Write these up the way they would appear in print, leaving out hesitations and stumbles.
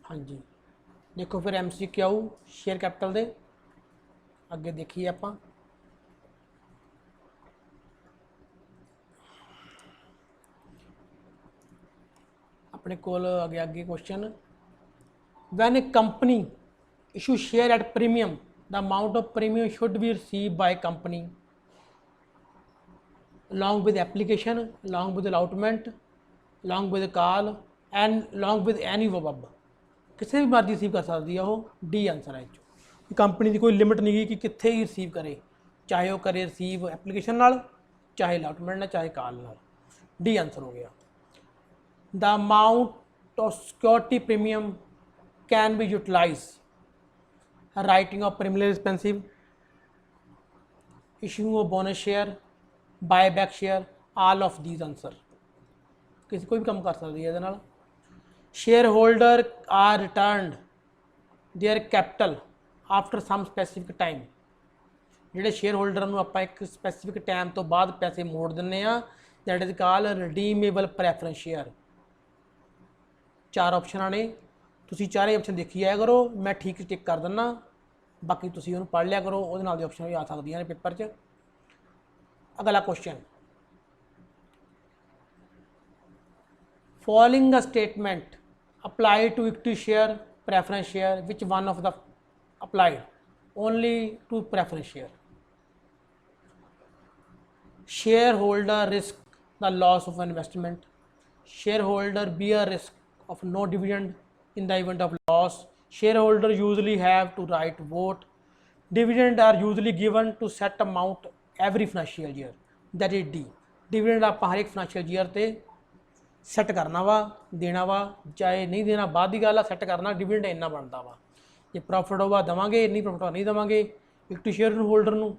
हाँ जी, देखो फिर MCQ शेयर कैपिटल दे अगे देखिए आप अपने कोल अगे अगे question. When a company issue share at premium the amount of premium should be receive by company along with application, along with allotment, along with call and along with any above किसी भी मर्जी receive कर सकती है वो। D answer है जो company की कोई लिमिट नहीं गई कि कितने ही रिसीव करे, चाहे वो करे रिसीव एप्लीकेशन नाल, चाहे अलॉटमेंट नाल, चाहे कॉल नाल। डी आंसर हो गया। The amount of security premium can be utilise writing off premium expensive, issue of bonus share, buy back share, all of these answer किसी कोई भी काम कर सकती है ये। Share holder are returned their capital after some specific time, ਜਿਹੜੇ share holder ਨੂੰ ਆਪਾਂ ਇੱਕ ਸਪੈਸੀਫਿਕ ਟਾਈਮ ਤੋਂ ਬਾਅਦ ਪੈਸੇ ਮੋੜ ਦਿੰਦੇ ਆ, that is call redeemable preference share. ਚਾਰ ਆਪਸ਼ਨਾਂ ਨੇ, ਤੁਸੀਂ ਚਾਰੇ ਆਪਸ਼ਨ ਦੇਖੀ ਆਇਆ ਕਰੋ, ਮੈਂ ਠੀਕ ਟਿਕ ਕਰ ਦਿੰਦਾ, ਬਾਕੀ ਤੁਸੀਂ ਉਹਨੂੰ ਪੜ੍ਹ ਲਿਆ ਕਰੋ, ਉਹਦੇ ਨਾਲ ਦੀ ਆਪਸ਼ਨ ਵੀ ਆ ਸਕਦੀਆਂ ਨੇ ਪੇਪਰ 'ਚ। अगला question, following a statement apply to equity share preference share, which one of the applied only to preference share. Share holder risk the loss of investment, share holder bear risk of no dividend in the event of loss, shareholder usually have to right vote, dividend are usually given to set amount every financial year, that is D. Dividend आप हर एक financial year ते set करना वा, देना वा, चाहे नहीं देना बाद की गल आ, सैट करना डिविडेंड इन्ना बनता वा, जे प्रॉफिट होगा देवांगे, नहीं प्रॉफिट होगा नहीं देवांगे। इक्विटी शेयर होल्डर नूं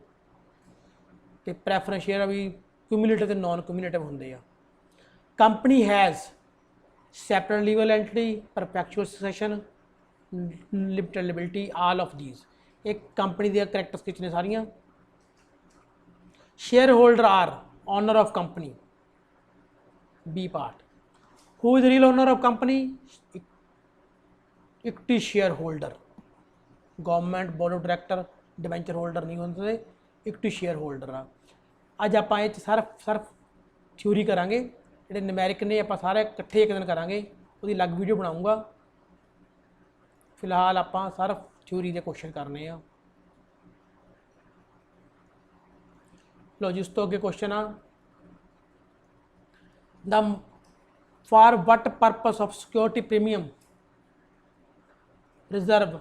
ते प्रैफरेंस शेयर भी क्यूमुलेटिव ते नॉन क्यूमुलेटिव होंदे आ। Company has separate legal entity, perpetual succession, limited liability, all of these. एक कंपनी दी करैक्टरिस्टिक्स ने सारियां। Share holder are owner of company, B part. Who is real owner of company, equity share holder. Government board of director debenture holder नहीं होंगे, equity share holder आ। अज आप सिर्फ थ्योरी करांगे, ਜਿਹੜੇ ਨਮੈਰਿਕ ਨੇ ਆਪਾਂ ਸਾਰੇ ਇਕੱਠੇ ਇੱਕ ਦਿਨ ਕਰਾਂਗੇ, ਉਹਦੀ ਅਲੱਗ ਵੀਡੀਓ ਬਣਾਉਂਗਾ। ਫਿਲਹਾਲ ਆਪਾਂ ਸਿਰਫ ਥਿਊਰੀ ਦੇ ਕੁਐਸਚਨ ਕਰਨੇ ਆ। लो जी, उस तो अगे क्वेश्चन आ, the for what purpose of security premium reserve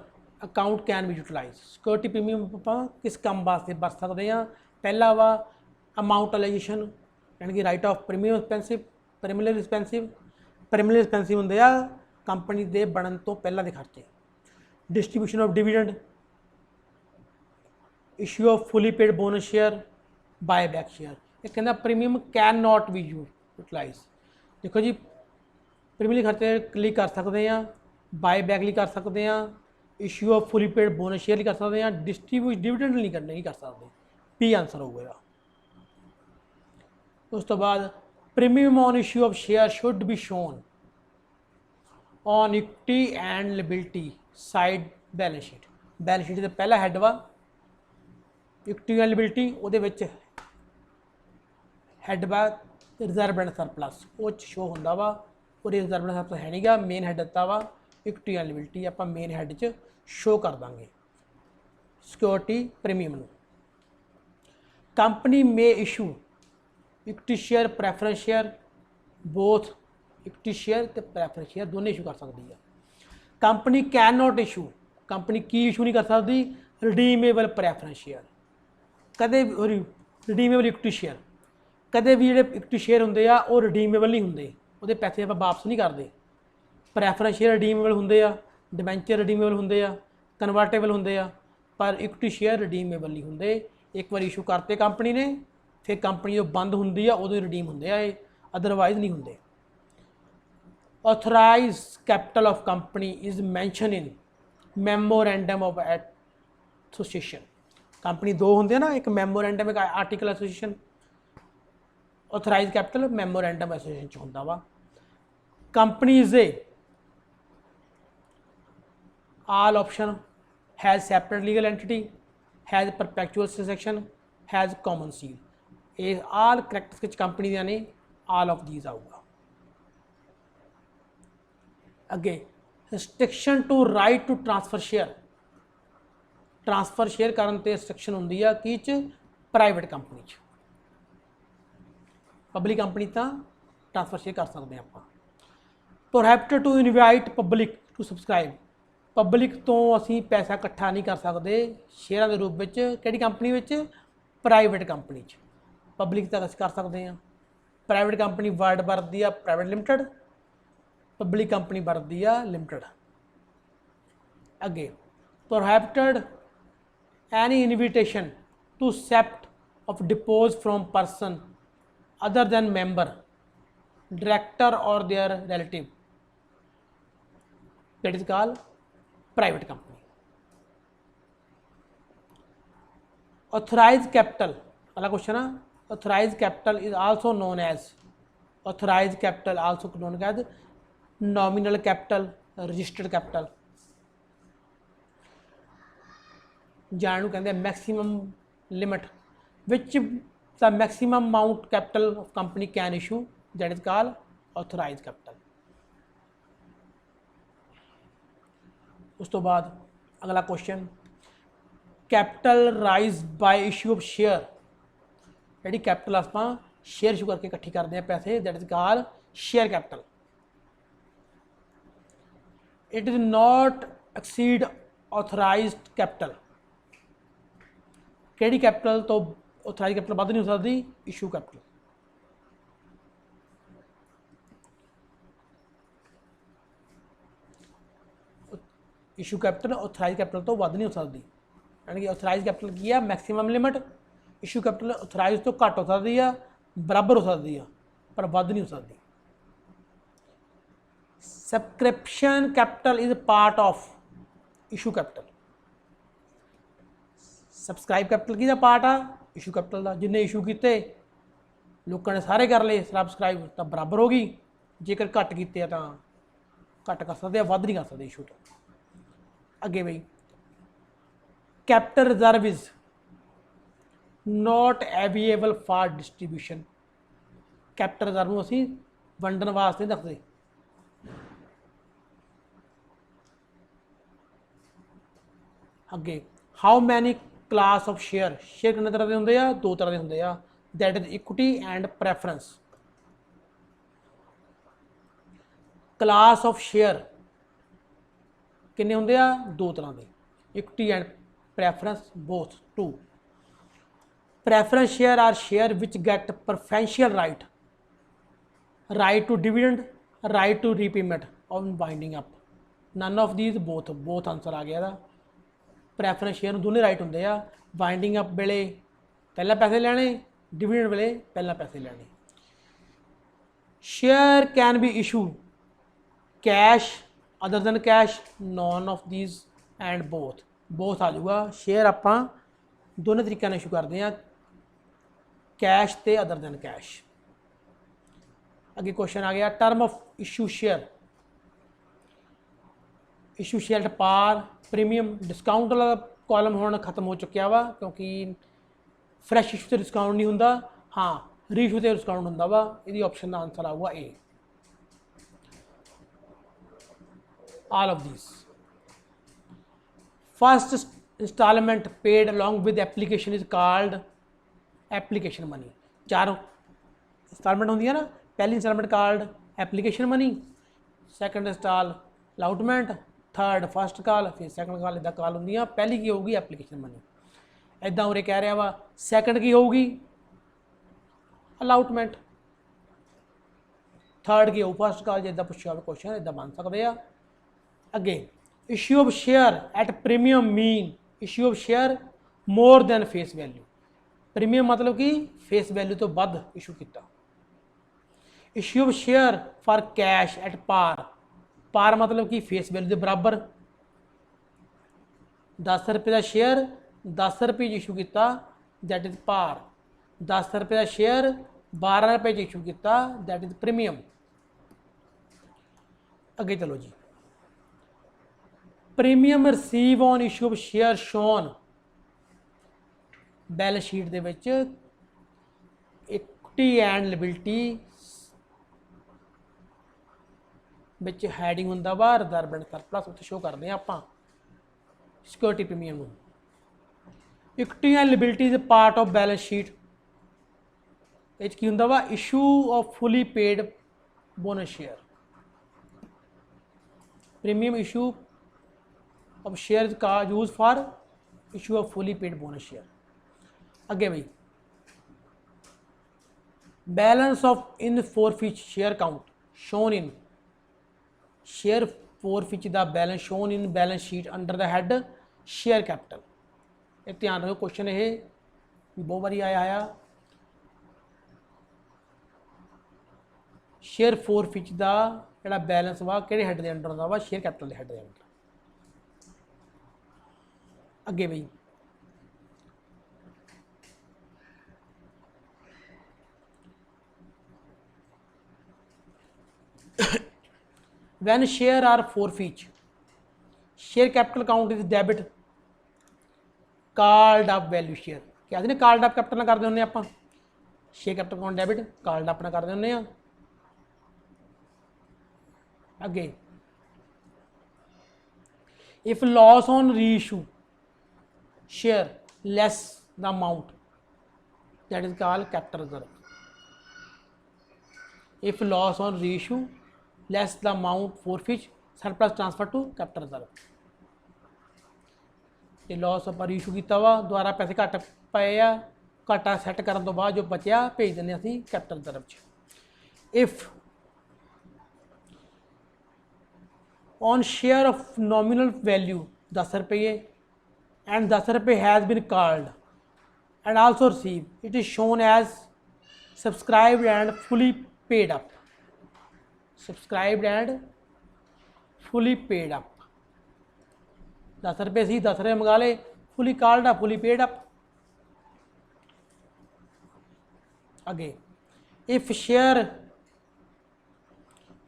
account can be utilise. Security premium आप किस काम वास्ते वर सकते हैं। पहला वा अमाउंटलाइजेशन, यानी कि write off premium expensive, premium expensive. Premium expensive होंगे आ कंपनी के बनन तो पहला के खर्चे। Distribution of dividend, issue of fully paid bonus share, buy back share. एक कहना premium can not be utilise. देखो जी, प्रीमियम खर्चे लिए कर सकते हैं, बाय बैक लिए कर सकते हैं, issue of fully paid bonus share लिए कर सकते हैं, डिस्ट्रीब्यूट डिविडेंड नहीं कर सकते। पी आंसर होगा। उस तो बाद premium on issue of share should be shown on equity and liability side balance sheet. Balance sheet का पहला हैड वा इक्विटी एंड लायबिलिटी, वो हैड वा रिजर्व एंड सरप्लस, वो शो होंदा वा, और रिजर्व एंड सरप्लस है नहीं गा। मेन हैड दिता वा इक्विटी एंड लायबिलिटी, आप मेन हैड च शो कर देंगे security premium. Company may issue equity share preference share, both equity share तो प्रैफरेंस शेयर दोनों इशू कर सकती है। Company can not issue, company की इशू नहीं कर सकती रिडीमेबल प्रैफरेंस शेयर, कदे रिडीमेबल इक्विटी शेयर, कदे भी जो इक्विटी शेयर होंगे आ वो रिडीमेबल नहीं होंगे, वो पैसे आप वापस नहीं करते। प्रैफरेंस शेयर रिडीमेबल होंगे आ, डिबेंचर रिडीमेबल होंगे आ, कन्वर्टेबल होंगे आ, पर इक्विटी शेयर रिडीमेबल नहीं होंगे। एक बार इशू करते कंपनी ने, फिर कंपनी जो बंद होंगी उदों रिडीम होंगे आ, अदरवाइज नहीं होंगे। Authorise capital of company is mention in memorandum of association. Company दो होंगे ना, एक मैमोरेंडम, एक article association. Authorise capital memorandum association होंदा वा। Company is a all option, has separate legal entity, has perpetual succession, has common seal. ये all characteristics company ਦੀਆਂ ਨੇ, all of these ਆਊਗਾ। ਅੱਗੇ restriction to right to transfer share, transfer share ਕਰਨ ਤੇ restriction ਹੁੰਦੀ ਆ ਕੀ ਚ, ਪ੍ਰਾਈਵੇਟ ਕੰਪਨੀ ਚ। ਪਬਲਿਕ ਕੰਪਨੀ ਤਾਂ ट्रांसफर शेयर कर सकते हैं आप। Prohibited to invite public to subscribe, public तो असी पैसा इकट्ठा नहीं कर सकते शेयर के रूप में कि कंपनी में, प्राइवेट कंपनी च। पब्लिक तक अस कर सकते हैं। प्राइवेट कंपनी वर्ड वरती है प्राइवेट लिमिटेड, पब्लिक कंपनी वरती है लिमिटेड। अगे prohibited any invitation to accept of deposit from person other than member, director और their relative, that is called private company। authorized capital अगला क्वेश्चन है, authorized capital is also known as, authorized capital also known as nominal capital, registered capital, जानू कहते हैं maximum limit which the maximum amount capital of company can issue, that is called authorized capital। उस तो बाद अगला question, capital raise by issue of share, जी capital आप share issue करके इकट्ठी करते हैं पैसे, that is called share capital. It is not exceed authorised capital, कि कैपिटल तो ऑथराइज कैपिटल वध नहीं हो सकती, issue capital. Issue capital authorise capital तो वध नहीं हो सकती, यानी कि ऑथराइज कैपिटल की है maximum limit, issue capital authorise तो घट हो सकती है, बराबर हो सकती है, पर वध नहीं हो सकती। Subscription capital is part of issue capital, subscribe capital की पार्ट आ इशू कैपिटल का, जिन्हें इशू किए लोगों ने सारे कर ले सबसक्राइब तो बराबर होगी, जेकर घट किए तो घट कर सकते, वध नहीं कर सकते इशू तो। अगे बई capital reserve is not available for distribution, capital reserve में असी वंडन वास्ते नहीं रखते। अगे how many class of share, share कितने तरह के होंगे आ, दो तरह के होंगे आ, that is equity and preference. Class of share किन्ने होंगे आ, दो तरह के, equity and preference both two. Preference share are share which get preferential right, right to dividend, right to repayment on winding up, none of these both, both answer आ गया। Preference share दोनों right होंगे आ, winding up वेले पहला पैसे लैने, dividend वेले पहला पैसे लैने। Share can be issue cash other than cash, none of these and both, both आ जाऊगा। शेयर आप दोनों तरीकों इशू करते हैं, कैश ते अदर दैन कैश। अगे क्वेश्चन आ गया, term of issue share, issue share at par, premium, discount वाला कॉलम हुण खत्म हो चुकिया वा, क्योंकि फ्रैश इशू से डिस्काउंट नहीं होंदा, हाँ रीइशू से डिस्काउंट होंदा वा। इहदी ऑप्शन का आंसर आऊगा ए, all of these। first installment paid along with application is called application money। चार इंस्टॉलमेंट होंगी ना, पहली instalment called application money, second install allotment, third first call, फिर सैकेंड कॉल, इदा कॉल होंगी। पहली की होगी एप्लीकेशन मनी, इदा उरे कह रहा वा सैकेंड की होगी अलाउटमेंट, थर्ड की हो फर्स्ट कॉल, जिदा पूछा क्वेश्चन इदा बन सकते हैं। अगे issue of share at premium mean issue of share more than face value, premium मतलब कि फेस वैल्यू तो वध इशू किया। Issue of share for cash at par, par मतलब कि फेस वैल्यू के बराबर, 10 रुपये का शेयर 10 रुपये इशू किया, दैट इज पार। 10 रुपये का शेयर 12 रुपये इशू किया, दैट इज प्रीमियम। अगे चलो जी, premium receive on issue of share shown balance sheet दे विच इक्विटी एंड लिबिलिटी विच हैडिंग हुंदा वा रिजर्व एंड सरप्लस उत्थे शो करदे आं आपां सिक्योरिटी प्रीमियम नूं equity and liability is part of balance sheet इह की हुंदा वा issue of fully paid bonus share premium issue of share का use for issue of fully paid bonus share अगे भाई balance of in फोरफिच share count shown in share forfeit the balance shown in balance sheet under the head share capital ये ध्यान रखो question ये बहुत बारी आया शेयर फोरफिच का जोड़ा बैलेंस वा कि हैड के अंडर वा शेयर कैपिटल के हैड के अंडर अगे बई when share are forfeit share capital count is debit called up value share क्या आखदे ने called up capital ना करदे हुंदे आपां share capital count debit called up ना करदे हुंदे आ अगे if loss on reissue share less the amount that is called capital reserve if loss on reissue less the amount forfeit surplus transfer to capital reserve ये loss पर issue किया वा दोबारा पैसे घट पाए आ घाटा सैट करने तो बाद जो बचा भेज देने असीं कैपिटल रिजर्व च if on share of nominal value 10 रुपये एंड 10 रुपये has been called and also receive it is shown as subscribed and fully paid up subscribed and fully paid up 10 रुपये सी 10 रुपये मंगा ले fully called up fully paid up अगे if share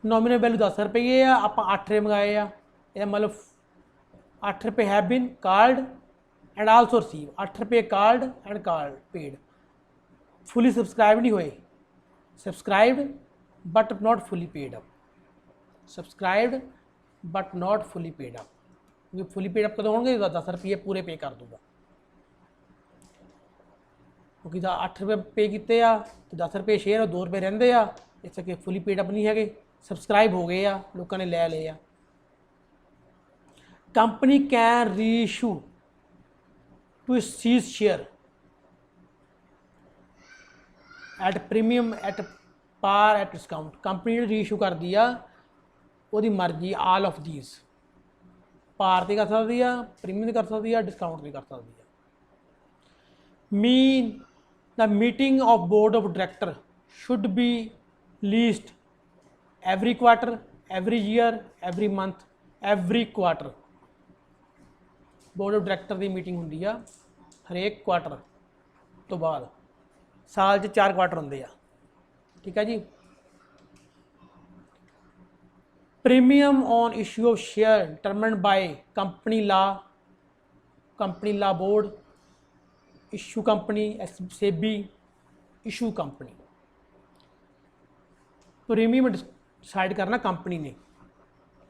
nominal value 10 रुपये आ आप 8 रुपये मंगाए आ यह मतलब 8 रुपये have been called and also receive 8 रुपये called and called paid fully subscribe नहीं हुए subscribed but not fully paid up subscribed but not fully paid up क्योंकि फुली पेड अप कदों होंगे 10 रुपये पूरे पे कर दूंगा क्योंकि 8 रुपये पे किए आ तो 10 रुपये शेयर 2 रुपये रहिंदे आ इस करके फुली पेड अप नहीं है सब्सक्राइब हो गए आ लोगों ने लै ले आ company can reissue to seize share at premium at par at discount company reissue कर दी आ ਉਹਦੀ मर्जी आल ऑफ दीज पार से कर सकती है प्रीमियम कर सकती है डिस्काउंट भी कर सकती है mean the meeting of board of director should be least every quarter every year every month every quarter board of director की मीटिंग होंगी आ हरेक क्वार्टर तो बाद साल 4 क्वार्टर होंगे आ ठीक है जी premium on issue of share determined by company law board issue company SEBI issue company premium decide करना कंपनी ने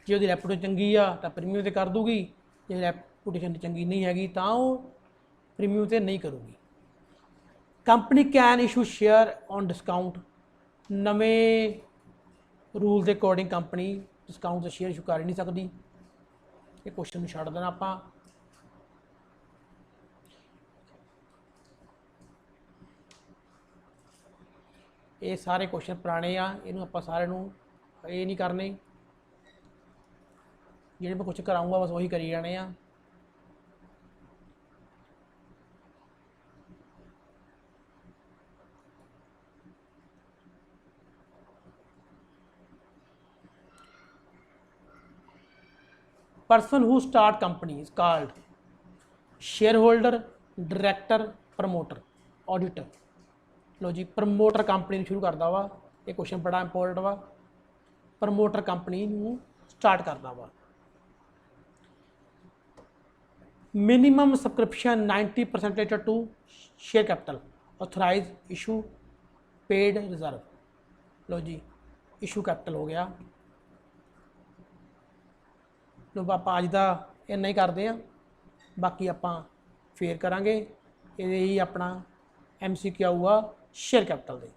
जो उसकी रेपूटेशन चंगी आ तो प्रीमियम से कर दूगी जो रेपूटेशन चंगी नहीं हैगी तो वो प्रीमियम से नहीं करूँगी company can issue share on discount नवें रूल के अकॉर्डिंग कंपनी डिस्काउंट से शेयर इशू कर ही नहीं सकती ये क्वेश्चन छड़ देना आप ये सारे क्वेश्चन पुराने आ इनू आप सारे ये नहीं करने जिहड़े मैं कुछ कराऊंगा बस वही करी जाने आ person who start company is called shareholder director promoter auditor low ji promoter company शुरू करता वा ये क्वेश्चन बड़ा इंपोर्टेंट वा प्रमोटर कंपनी स्टार्ट करता वा minimum subscription 90% related to share capital, authorise issue, paid reserve. लो जी इशू कैपिटल हो गया। लो ਆਪਾਂ ਅੱਜ ਦਾ ਇੰਨਾ ਹੀ ਕਰਦੇ ਹਾਂ, ਬਾਕੀ ਆਪਾਂ ਫੇਰ ਕਰਾਂਗੇ। ਇਹ ਹੀ ਆਪਣਾ MCQ ਆਊਗਾ ਸ਼ੇਅਰ ਕੈਪੀਟਲ ਦੇ।